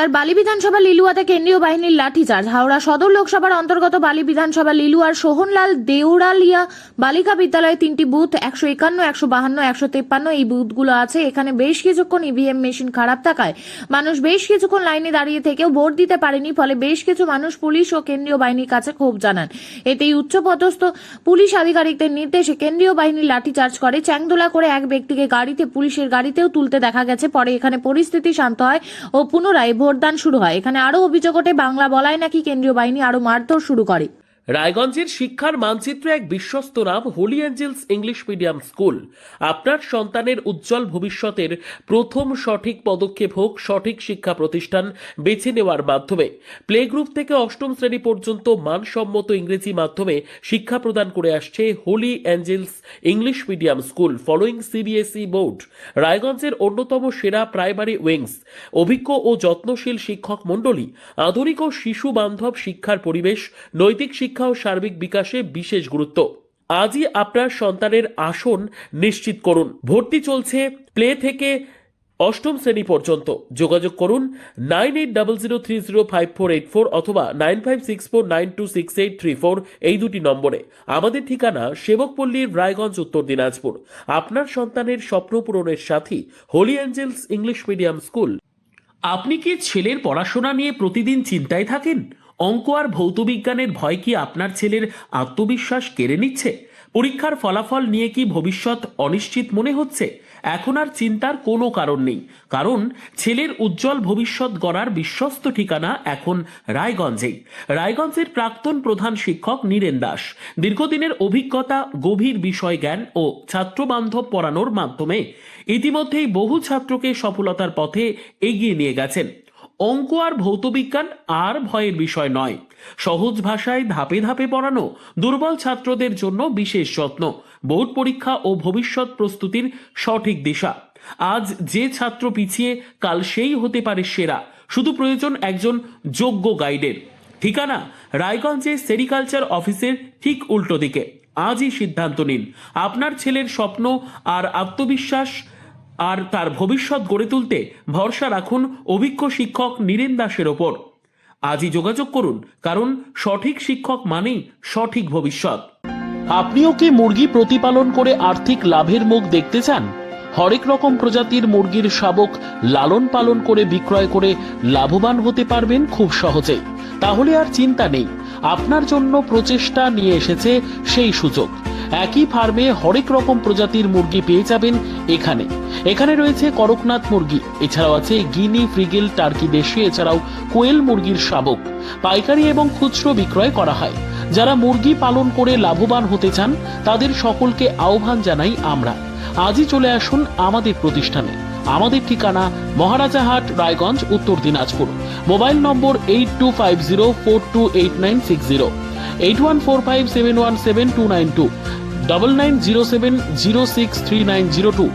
হাওড়ার বালি বিধানসভা লিলুয়াতে কেন্দ্রীয় বাহিনীর লাঠিচার্জ। হাওড়া সদর লোকসভার অন্তর্গত বালি বিধানসভা লিলুয়ার সোহনলাল দেউড়ালিয়া বালিকা বিদ্যালয়ে 3টি বুথ 151, 152, 153 এই বুথগুলো আছে। এখানে বেশ কিছুক্ষণ ইভিএম মেশিন খারাপ থাকায় মানুষ বেশ কিছুক্ষণ লাইনে দাঁড়িয়ে থেকেও ভোট দিতে পারেনি। ফলে বেশ কিছু মানুষ পুলিশ ও কেন্দ্রীয় বাহিনীর কাছে ক্ষোভ জানান। এতেই উচ্চপদস্থ পুলিশ আধিকারিকদের নির্দেশে কেন্দ্রীয় বাহিনী লাঠিচার্জ করে। চ্যাংদোলা করে এক ব্যক্তিকে গাড়িতে পুলিশের গাড়িতেও তুলতে দেখা গেছে। পরে এখানে পরিস্থিতি শান্ত হয় ও পুনরায় ভোটদান শুরু হয়। এখানে আরো অভিযোগ ওঠে, বাংলা বলায় নাকি কেন্দ্রীয় বাহিনী আরো মারধর শুরু করে। রায়গঞ্জের শিক্ষার মানচিত্রে এক বিশ্বস্ত নাম Holy Angels English Medium School. আপনার সন্তানের উজ্জ্বল ভবিষ্যতের প্রথম সঠিক পদক্ষেপ হোক সঠিক শিক্ষা প্রতিষ্ঠান বেছে নেওয়ার মাধ্যমে। প্লে গ্রুপ থেকে অষ্টম শ্রেণী পর্যন্ত মানসম্মত ইংরেজি মাধ্যমে শিক্ষা প্রদান করে আসছে Holy Angels English Medium School following CBSE board. রায়গঞ্জের অন্যতম সেরা প্রাইমারি উইংস, অভিজ্ঞ ও যত্নশীল শিক্ষক মণ্ডলী, আধুনিক ও শিশু বান্ধব শিক্ষার পরিবেশ, নৈতিক শিক্ষা ও সার্বিক বিকাশে বিশেষ গুরুত্ব। আজই আপনার সন্তানের আসন নিশ্চিত করুন। ভর্তি চলছে প্লে থেকে অষ্টম শ্রেণী পর্যন্ত। যোগাযোগ করুন 9800305484 অথবা 9564926834 এই দুটি নম্বরে। আমাদের ঠিকানা সেবকপল্লীর রায়গঞ্জ, উত্তর দিনাজপুর। আপনার সন্তানের স্বপ্ন পূরণের সাথী Holy Angels English Medium School. আপনি কি ছেলের পড়াশোনা নিয়ে প্রতিদিন চিন্তায় থাকেন? অঙ্ক আর ভৌতবিজ্ঞানের ভয় কি আপনার ছেলের আত্মবিশ্বাস কেড়ে নিচ্ছে? পরীক্ষার ফলাফল নিয়ে কি ভবিষ্যৎ অনিশ্চিত মনে হচ্ছে? এখন আর চিন্তার কোনো কারণ নেই, কারণ ছেলের উজ্জ্বল ভবিষ্যৎ গড়ার বিশ্বস্ত ঠিকানা এখন রায়গঞ্জেই। রায়গঞ্জের প্রাক্তন প্রধান শিক্ষক নীরেন দাস দীর্ঘদিনের অভিজ্ঞতা, গভীর বিষয় জ্ঞান ও ছাত্রবান্ধব পড়ানোর মাধ্যমে ইতিমধ্যেই বহু ছাত্রকে সফলতার পথে এগিয়ে নিয়ে গেছেন। অঙ্ক আর ভৌতবিজ্ঞান আর ভয়ের বিষয় নয়। সহজ ভাষায় ধাপে ধাপে পড়ানো, দুর্বল ছাত্রদের জন্য বিশেষ যত্ন, বোর্ড পরীক্ষা ও ভবিষ্যৎ প্রস্তুতির সঠিক দিশা। আজ যে ছাত্র পিছিয়ে, কাল সেই হতে পারে সেরা। শুধু প্রয়োজন একজন যোগ্য গাইডের। ঠিকানা রায়গঞ্জে সেরিকালচার অফিসের ঠিক উল্টো দিকে। আজই সিদ্ধান্ত নিন। আপনার ছেলের স্বপ্ন আর আত্মবিশ্বাস আর তার ভবিষ্যৎ গড়ে তুলতে ভরসা রাখুন অভিজ্ঞ শিক্ষক নীরেন দাসের ওপর। আজই যোগাযোগ করুন, কারণ সঠিক শিক্ষক মানেই সঠিক ভবিষ্যৎ। আপনিও কি মুরগি প্রতিপালন করে আর্থিক লাভের মুখ দেখতে চান? হরেক রকম প্রজাতির মুরগির শাবক লালন পালন করে বিক্রয় করে লাভবান হতে পারবেন খুব সহজেই। তাহলে আর চিন্তা নেই, আপনার জন্য প্রচেষ্টা নিয়ে এসেছে সেই সুযোগ। একই ফার্মে হরেক রকম প্রজাতির মুরগি পেয়ে যাবেন এখানে। এখানে রয়েছে করকনাথ মুরগি, এছাড়াও আছে গিনি, ফ্রিগেল, টার্কি দেশি, এছাড়াও কোয়েল মুরগির শাবক। পাইকারি এবং খুচরো বিক্রয় করা হয়। যারা মুরগি পালন করে লাভবান হতে চান তাদের সকলকে আহ্বান জানাই আমরা। আজই চলে আসুন আমাদের প্রতিষ্ঠানে। আমাদের ঠিকানা মহারাজাহাট, রায়গঞ্জ, উত্তর দিনাজপুর। মোবাইল নম্বর 8250428960, 8145717292, 9907063902।